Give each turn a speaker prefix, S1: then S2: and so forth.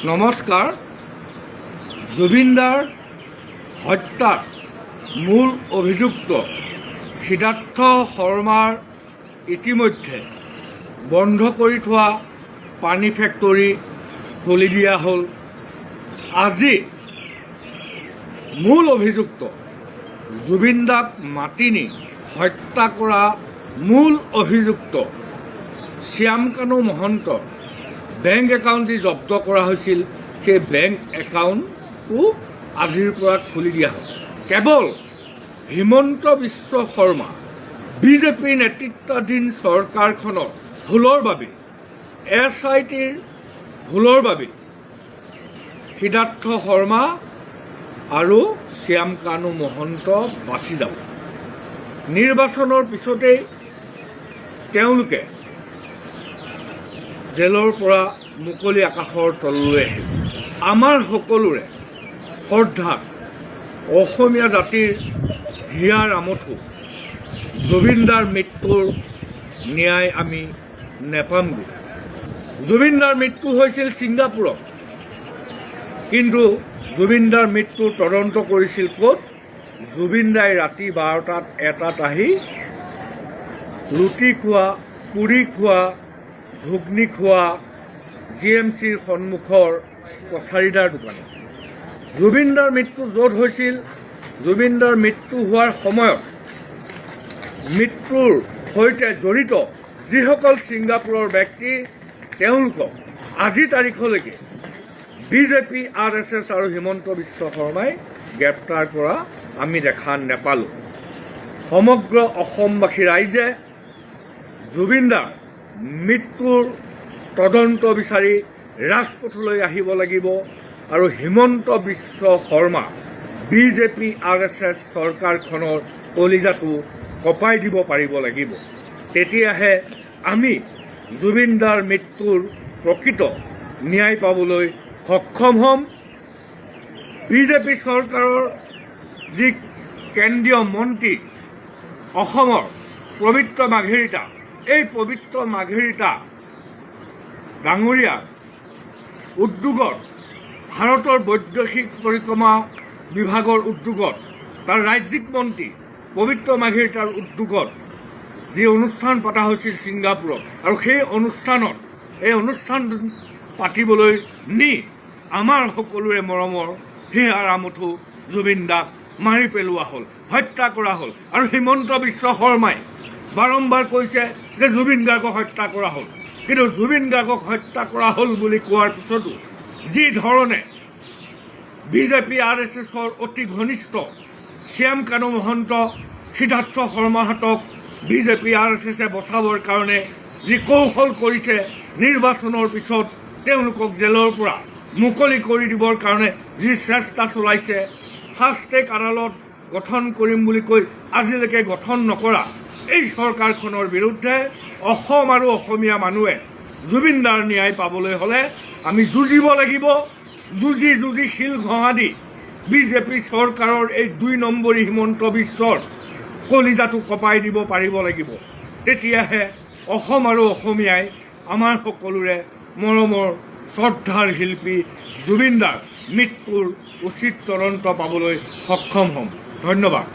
S1: নমস্কাৰ। জুবিনদাৰ হত্যাৰ মূল অভিযুক্ত সিদ্ধাৰ্থ শৰ্মাৰ ইতিমধ্যে বন্ধ কৰি থোৱা পানী ফেক্টৰী খুলি দিয়া হ'ল। আজি মূল অভিযুক্ত জুবিনদাক মাতি নি হত্যা কৰা মূল অভিযুক্ত শ্যামকানু মহন্তৰ বেংক একাউণ্ট যি জব্দ কৰা হৈছিল, সেই বেংক একাউণ্টও আজিৰ পৰা খুলি দিয়া হ'ল। কেৱল হিমন্ত বিশ্ব শৰ্মা বিজেপি নেতৃত্বাধীন চৰকাৰখনৰ ভুলৰ বাবে, SITৰ ভুলৰ বাবে সিদ্ধাৰ্থ শৰ্মা আৰু শ্যামকানু মহন্ত বাচি যাব। নিৰ্বাচনৰ পিছতেই তেওঁলোকে জেলৰ পৰা মুকলি আকাশৰ তললৈ আহিব। আমাৰ সকলোৰে শ্ৰদ্ধা অসমীয়া জাতিৰ হিয়াৰ আমঠু জুবিনদাৰ মৃত্যুৰ ন্যায় আমি নেপামগৈ। জুবিনদাৰ মৃত্যু হৈছিল ছিংগাপুৰত, কিন্তু জুবিনদাৰ মৃত্যুৰ তদন্ত কৰিছিল ক'ত? জুবিনদাই ৰাতি 12টাত 1টাত আহি ৰুটি খোৱা, পুৰি খোৱা, ঘুগনি খোৱা GMCৰ সন্মুখৰ কছাৰীদাৰ দোকানত। জুবিনদাৰ মৃত্যু য'ত হৈছিল, জুবিনদাৰ মৃত্যু হোৱাৰ সময়ত মৃত্যুৰ সৈতে জড়িত যিসকল ছিংগাপুৰৰ ব্যক্তি, তেওঁলোকক আজি তাৰিখলৈকে বিজেপি, RSS আৰু হিমন্ত বিশ্ব শৰ্মাই গ্ৰেপ্তাৰ কৰা আমি দেখা নেপালোঁ। সমগ্ৰ অসমবাসী ৰাইজে জুবিনদাৰ মৃত্যুৰ তদন্ত বিচাৰি ৰাজপথলৈ আহিব লাগিব আৰু হিমন্ত বিশ্ব শৰ্মা বিজেপি, RSS চৰকাৰখনৰ কলিজাটো কঁপাই দিব পাৰিব লাগিব। তেতিয়াহে আমি জুবিনদাৰ মৃত্যুৰ প্ৰকৃত ন্যায় পাবলৈ সক্ষম হ'ম। বিজেপি চৰকাৰৰ যি কেন্দ্ৰীয় মন্ত্ৰী অসমৰ পবিত্ৰ মাৰ্ঘেৰিটা, এই পবিত্ৰ মাৰ্ঘেৰিটা ডাঙৰীয়াৰ উদ্যোগত, ভাৰতৰ বৈদেশিক পৰিক্ৰমা বিভাগৰ উদ্যোগত, তাৰ ৰাজ্যিক মন্ত্ৰী পবিত্ৰ মাৰ্ঘেৰিটাৰ উদ্যোগত যি অনুষ্ঠান পতা হৈছিল ছিংগাপুৰত, আৰু সেই অনুষ্ঠানত এই অনুষ্ঠান পাতিবলৈ নি আমাৰ সকলোৰে মৰমৰ হিয়াৰ আমঠু জুবিনদাক মাৰি পেলোৱা হ'ল, হত্যা কৰা হ'ল। আৰু হিমন্ত বিশ্ব শৰ্মাই বাৰম্বাৰ কৈছে যে জুবিন গাৰ্গক হত্যা কৰা হ'ল, কিন্তু জুবিন গাৰ্গক হত্যা কৰা হ'ল বুলি কোৱাৰ পিছতো যি ধৰণে বিজেপি, RSSৰ অতি ঘনিষ্ঠ শ্যামকানু মহন্ত, সিদ্ধাৰ্থ শৰ্মাহঁতক বিজেপি, RSSে বচাবৰ কাৰণে যি কৌশল কৰিছে, নিৰ্বাচনৰ পিছত তেওঁলোকক জেলৰ পৰা মুকলি কৰি দিবৰ কাৰণে যি চেষ্টা চলাইছে, ফাষ্ট ট্ৰেক আদালত গঠন কৰিম বুলি কৈ আজিলৈকে গঠন নকৰা এই চৰকাৰখনৰ বিৰুদ্ধে অসম আৰু অসমীয়া মানুহে জুবিনদাৰ ন্যায় পাবলৈ হ'লে আমি যুঁজিব লাগিব। যুঁজি যুঁজি শিল ঘঁহা দি বিজেপি চৰকাৰৰ এই 2 নম্বৰী হিমন্ত বিশ্বৰ কলিজাটো কঁপাই দিব পাৰিব লাগিব। তেতিয়াহে অসম আৰু অসমীয়াই আমাৰ সকলোৰে মৰমৰ শ্ৰদ্ধাৰ শিল্পী জুবিনদাৰ মৃত্যুৰ উচিত তদন্ত পাবলৈ সক্ষম হ'ম। ধন্যবাদ।